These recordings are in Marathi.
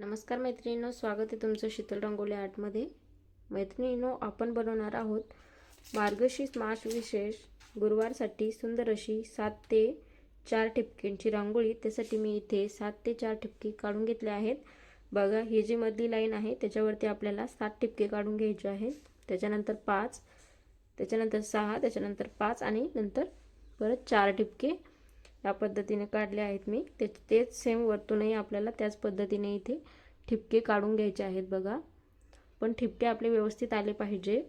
नमस्कार मैत्रिणींनो, स्वागत आहे तुमचं शीतल रंगोली आर्टमध्ये। मैत्रिणींनो, आपण बनवणार आहोत मार्गशीर्ष मास विशेष गुरुवारसाठी सुंदर अशी 7 ते 4 ठिपक्यांची रांगोळी। त्यासाठी मी इथे 7 ते 4 ठिपके काढून घेतले आहेत। बघा, ही जी मधली लाईन आहे त्याच्यावरती आपल्याला 7 ठिपके काढून घ्यायचे आहेत। त्याच्यानंतर 5, त्याच्यानंतर 6, त्याच्यानंतर 5 आणि नंतर परत 4 ठिपके या पद्धतीने काढले आहेत मी। तेच सेम वरतूनही आपल्याला त्याच पद्धतीने इथे ठिपके काढून घ्यायचे आहेत। बघा, पण ठिपके आपले व्यवस्थित आले पाहिजे।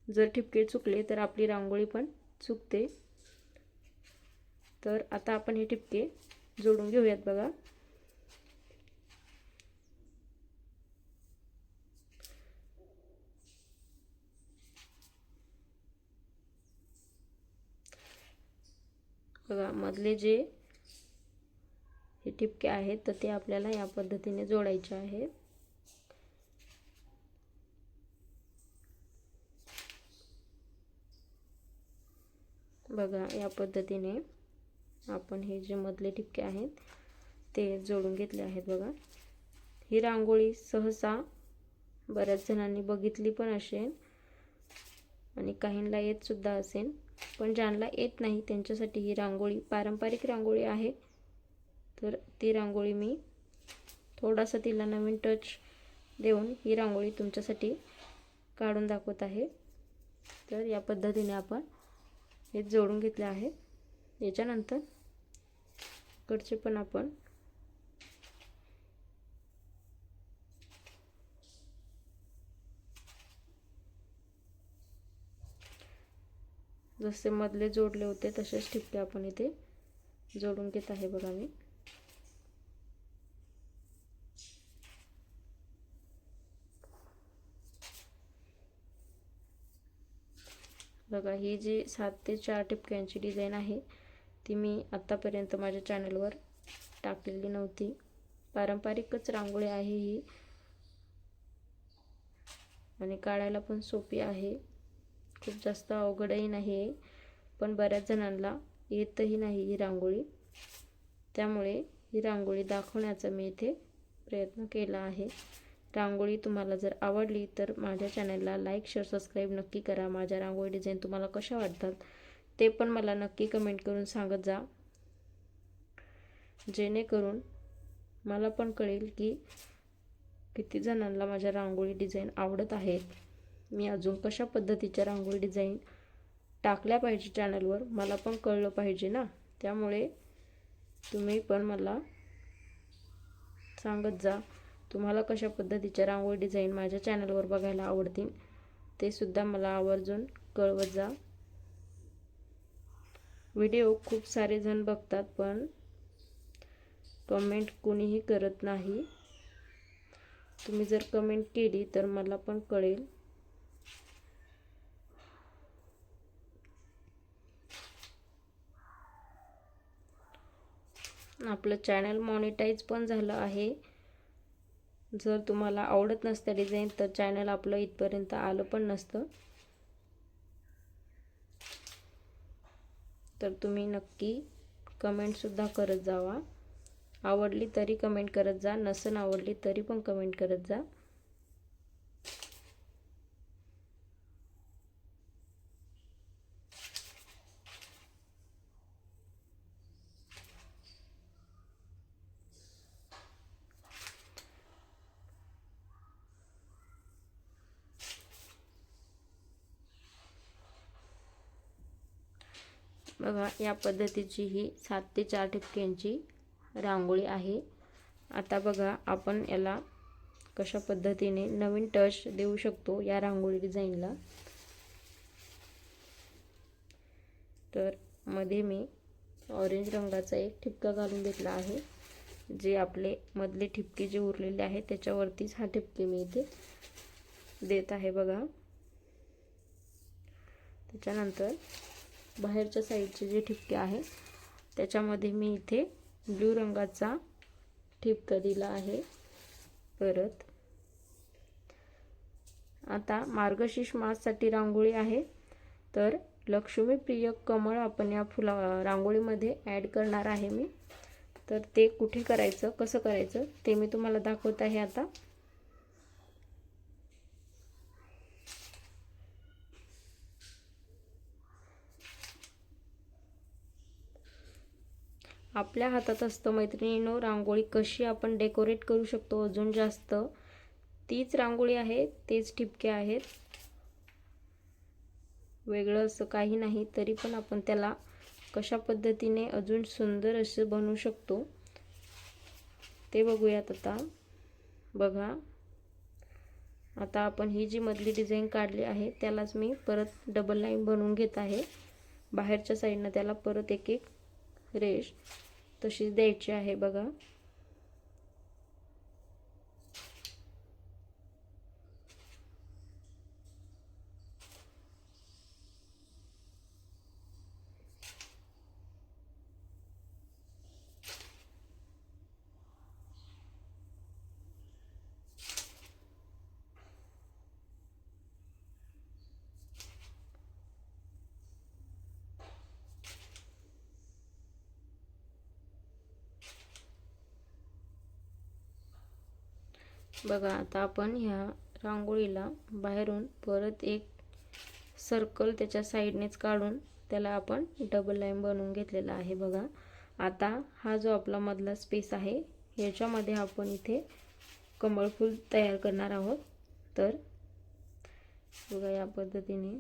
जर ठिपके चुकले तर आपली रांगोळी पण चुकते। तर आता आपण हे ठिपके जोडून घेऊयात। बघा, बघा मधले जे हे ठिपके आहेत तर ते आपल्याला या पद्धतीने जोडायचे आहेत। बघा, या पद्धतीने आपण हे जे मधले ठिपके आहेत ते जोडून घेतले आहेत। बघा, ही रांगोळी सहसा बऱ्याच जणांनी बघितली पण असेल आणि काहींना येत सुद्धा असेल, पण ज्यांना येत नाही त्यांच्यासाठी ही रांगोळी पारंपरिक रांगोळी आहे। तर ती रांगोळी मी थोडासा तिला नवीन टच देऊन ही रांगोळी तुमच्यासाठी काढून दाखवत आहे। तर या पद्धतीने आपण हे जोडून घेतले आहे। याच्यानंतर कडचे पण आपण जसे मधले जोडले होते तसेच ठिपके आपण इथे जोडून घेत आहे। बघा, मी बघा, ही जी 7 ते 4 ठिपक्यांची डिझाइन आहे ती मी आतापर्यंत माझ्या चॅनलवर टाकलेली नव्हती। पारंपरिकच रांगोळी आहे ही आणि काढायला पण सोपी आहे, खूप जास्त अवघडही नाही। पण बऱ्याच जणांना येतही नाही ही रांगोळी, त्यामुळे ही रांगोळी दाखवण्याचा मी इथे प्रयत्न केला आहे। रांगोळी तुम्हाला जर आवडली तर माझ्या चॅनलला लाईक, शेअर, सबस्क्राईब नक्की करा। माझ्या रांगोळी डिझाइन तुम्हाला कशा वाटतात ते पण मला नक्की कमेंट करून सांगत जा, जेणेकरून मला पण कळेल की किती जणांना माझ्या रांगोळी डिझाइन आवडत आहेत। मी अजून कशा पद्धतीच्या रांगोळी डिझाइन टाकल्या पाहिजे चॅनलवर मला पण कळलं पाहिजे ना। त्यामुळे तुम्ही पण मला सांगत जा तुम्हाला कशा पद्धतीच्या रांगोळी डिझाइन माझ्या चॅनलवर बघायला आवडतील ते सुद्धा मला आवर्जून कळवत जा। व्हिडिओ खूप सारे जण बघतात पण कमेंट कोणीही करत नाही। तुम्ही जर कमेंट केली तर मला पण कळेल। आपलं चॅनल मॉनिटाईज पण झालं आहे। जर तुम्हाला आवडत नसतं डिझाइन तर चॅनल आपलं इथपर्यंत आलं पण नसतं। तर तुम्ही नक्की कमेंट सुद्धा करत जावा। आवडली तरी कमेंट करत जा, नसेल आवडली तरी पण कमेंट करत जा। बघा, या पद्धतीची ही 7 ते 4 ठिपक्यांची रांगोळी आहे। आता बघा, आपण याला कशा पद्धतीने नवीन टच देऊ शकतो या रांगोळी डिझाइनला। तर मध्ये मी ऑरेंज रंगाचा एक ठिपका घालून घेतला आहे। जे आपले मधले ठिपके जे उरलेले आहेत त्याच्यावरतीच हा ठिपके मी इथे देत आहे। बघा, त्याच्यानंतर बाहेरच्या साईडचे जे ठिपके आहेत त्याच्यामध्ये मी इथे ब्लू रंगाचा ठिपका दिला आहे। परत आता मार्गशीर्ष माससाठी रांगोळी आहे तर लक्ष्मीप्रिय कमळ आपण या रांगोळीमध्ये ॲड करणार आहे मी। तर ते कुठे करायचं, कसं करायचं ते मी तुम्हाला दाखवत आहे आता. आपल्या हातात असतं मैत्रिणींनो रांगोळी कशी आपण डेकोरेट करू शकतो अजून जास्त. तीच रांगोळी आहे, तेच ठिपके आहेत, वेगळं असं काही नाही. तरी पण आपण त्याला कशा पद्धतीने अजून सुंदर असं बनवू शकतो ते बघूयात आता. बघा, आता आपण ही जी मधली डिझाईन काढली आहे त्यालाच मी परत डबल लाईन बनवून घेत आहे. बाहेरच्या साईडनं त्याला परत एक एक रेष तशीच द्यायची आहे. बघा, बघा आता आपण ह्या रांगोळीला बाहेरून परत एक सर्कल त्याच्या साईडनेच काढून त्याला आपण डबल लाईन बनवून घेतलेला आहे. बघा, आता हा जो आपला मधला स्पेस आहे याच्यामध्ये आपण इथे कमळ फूल तयार करणार आहोत. तर बघा, या पद्धतीने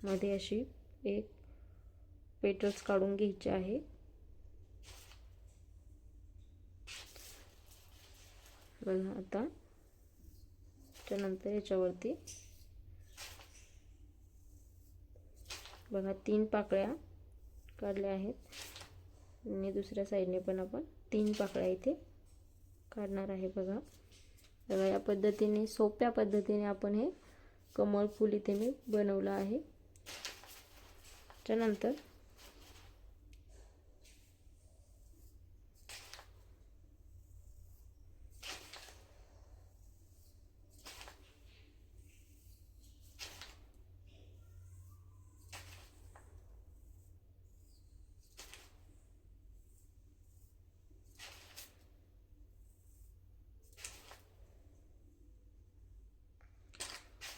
मध्ये अशी एक पेटल्स काढून घ्यायचे आहे. बघा, आता त्यानंतर याच्यावरती बघा 3 पाकळ्या काढल्या आहेत आणि दुसऱ्या साईडने पण आपण 3 पाकळ्या इथे काढणार आहे. बघा, बघा या पद्धतीने सोप्या पद्धतीने आपण हे कमळ फूल इथे मी बनवलं आहे. त्यानंतर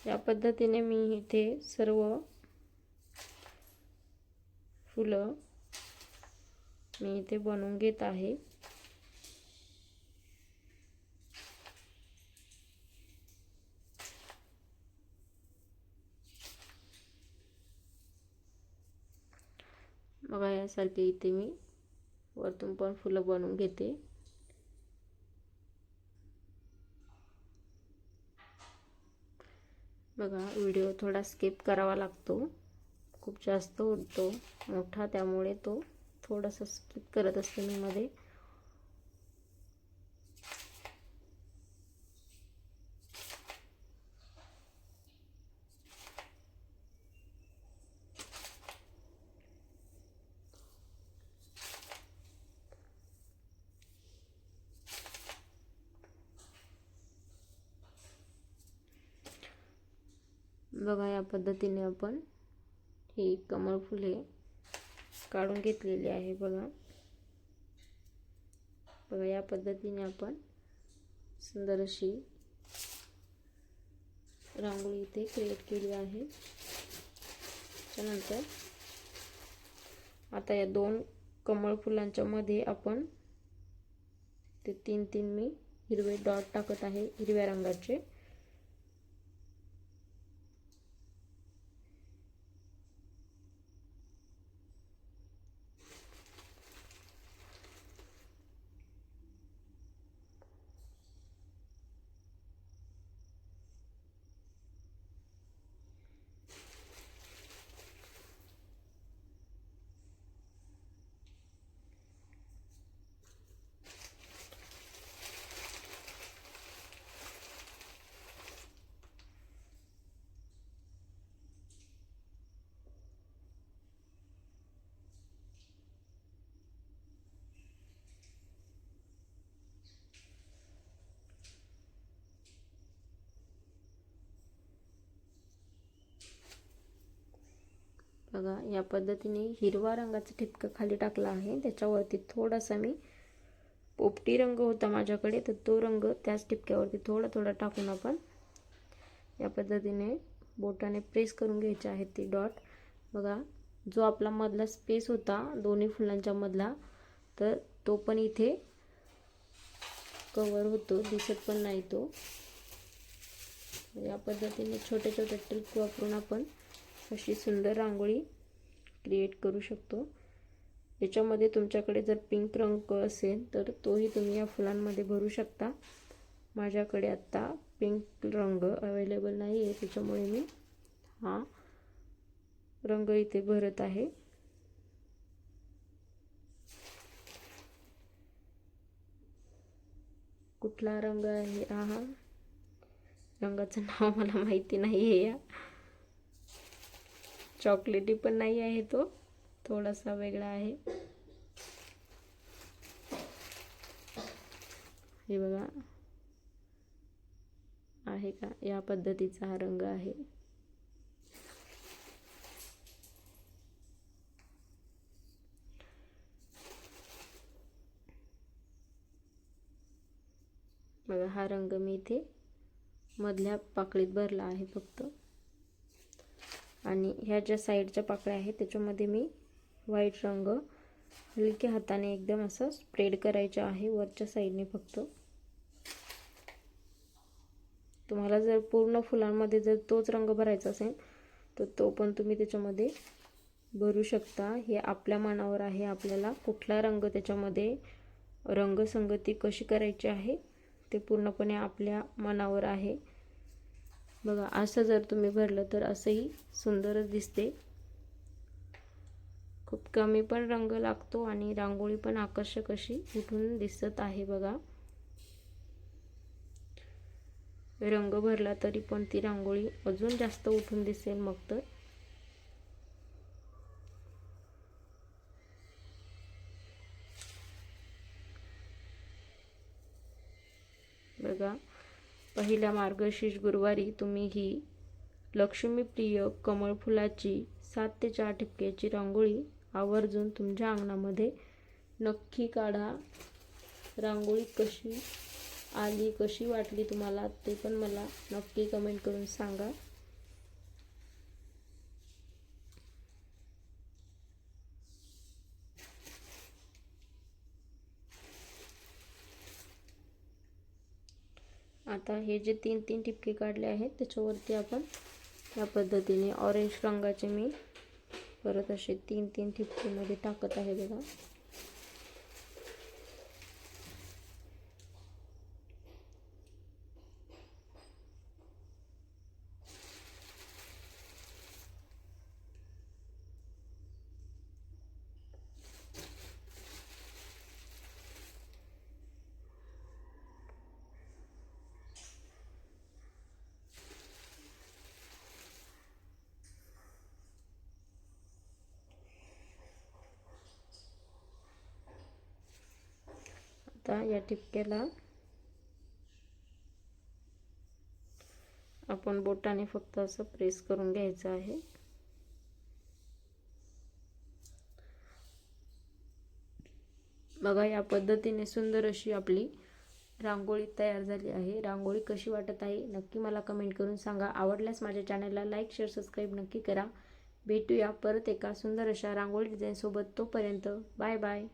या पद्धतीने मी इथे सर्व फुलं मी इथे बनवून घेत आहे. बघा, यासारखे इथे मी वरतून पण फुलं बनवून घेते. बघा, व्हिडिओ थोडा स्किप करावा लागतो, खूप जास्त होतो मोठा, त्यामुळे तो थोडासा स्किप करत असते मी मध्ये. बघा, या पद्धतीने आपण ही कमळ फुले काढून घेतलेली आहे. बघा, बघा या पद्धतीने आपण सुंदर अशी रांगोळी इथे क्रिएट केली आहे. त्यानंतर आता या 2 कमळ फुलांच्या मध्ये आपण ते 3 मी हिरवे डॉट टाकत आहे, हिरव्या रंगाचे. बघा, या पद्धतीने हिरवा रंगाचा ठिपका खाली टाकला आहे, त्याच्यावरती थोडासा मी पोपटी रंग होता माझ्याकडे, तर तो रंग त्याच ठिपक्यावरती थोडा थोडा टाकून आपण या पद्धतीने बोटाने प्रेस करून घ्यायचे आहेत ती डॉट. बघा, जो आपला मधला स्पेस होता दोन्ही फुलांच्या मधला, तर तो पण इथे कवर होतो, दिसत पण नाही तो. या पद्धतीने छोटे छोटे ट्रिक वापरून आपण अशी सुंदर रांगोळी क्रिएट करू शकतो. याच्यामध्ये तुमच्याकडे जर पिंक रंग असेल तर तोही तुम्ही या फुलांमध्ये भरू शकता. माझ्याकडे आत्ता पिंक रंग अवेलेबल नाही आहे, त्याच्यामुळे मी हा रंग इथे भरत आहे. कुठला रंग आहे हा? रंगाचं नाव मला माहिती नाही आहे. या चॉकलेटी पण नाही आहे, तो थोडासा वेगळा आहे. हे बघा, आहे का? या पद्धतीचा हा रंग आहे. बघा, हा रंग मी इथे मधल्या पाकळीत भरला आहे फक्त. आणि ह्या ज्या साईडच्या पाकळ्या आहेत त्याच्यामध्ये मी व्हाईट रंग हलक्या हाताने एकदम असं स्प्रेड करायचं आहे वरच्या साईडने फक्त. तुम्हाला जर पूर्ण फुलांमध्ये जर तोच रंग भरायचा असेल तर तो पण तुम्ही त्याच्यामध्ये भरू शकता. हे आपल्या मनावर आहे, आपल्याला कुठला रंग त्याच्यामध्ये रंगसंगती कशी करायची आहे ते पूर्णपणे आपल्या मनावर आहे. बघा, असं जर तुम्ही भरलं तर असंही सुंदरच दिसते. खूप कमी पण रंग लागतो आणि रांगोळी पण आकर्षक अशी उठून दिसत आहे. बघा, रंग भरला तरी पण ती रांगोळी अजून जास्त उठून दिसेल मग तर. बघा, पहिल्या मार्गशीर्ष गुरुवारी तुम्ही ही लक्ष्मीप्रिय कमळ फुलाची 7 ते 4 ठिपक्याची रांगोळी आवर्जून तुमच्या अंगणामध्ये नक्की काढा. रांगोळी कशी आली, कशी वाटली तुम्हाला ते पण मला नक्की कमेंट करून सांगा. आता हे जे 3-3 ठिपके काढले आहेत त्याच्यावरती आपण या पद्धतीने ऑरेंज रंगाचे मी परत असे 3-3 ठिपकेमध्ये टाकत आहे. बघा, आता या ठिपक्याला आपण बोटाने फक्त असं प्रेस करून घ्यायचं आहे. बघा, या पद्धतीने सुंदर अशी आपली रांगोळी तयार झाली आहे. रांगोळी कशी वाटत आहे नक्की मला कमेंट करून सांगा. आवडल्यास माझ्या चॅनलला लाईक, शेअर, सबस्क्राईब नक्की करा. भेटूया परत एका सुंदर अशा रांगोळी डिझाईन सोबत. तोपर्यंत बाय बाय.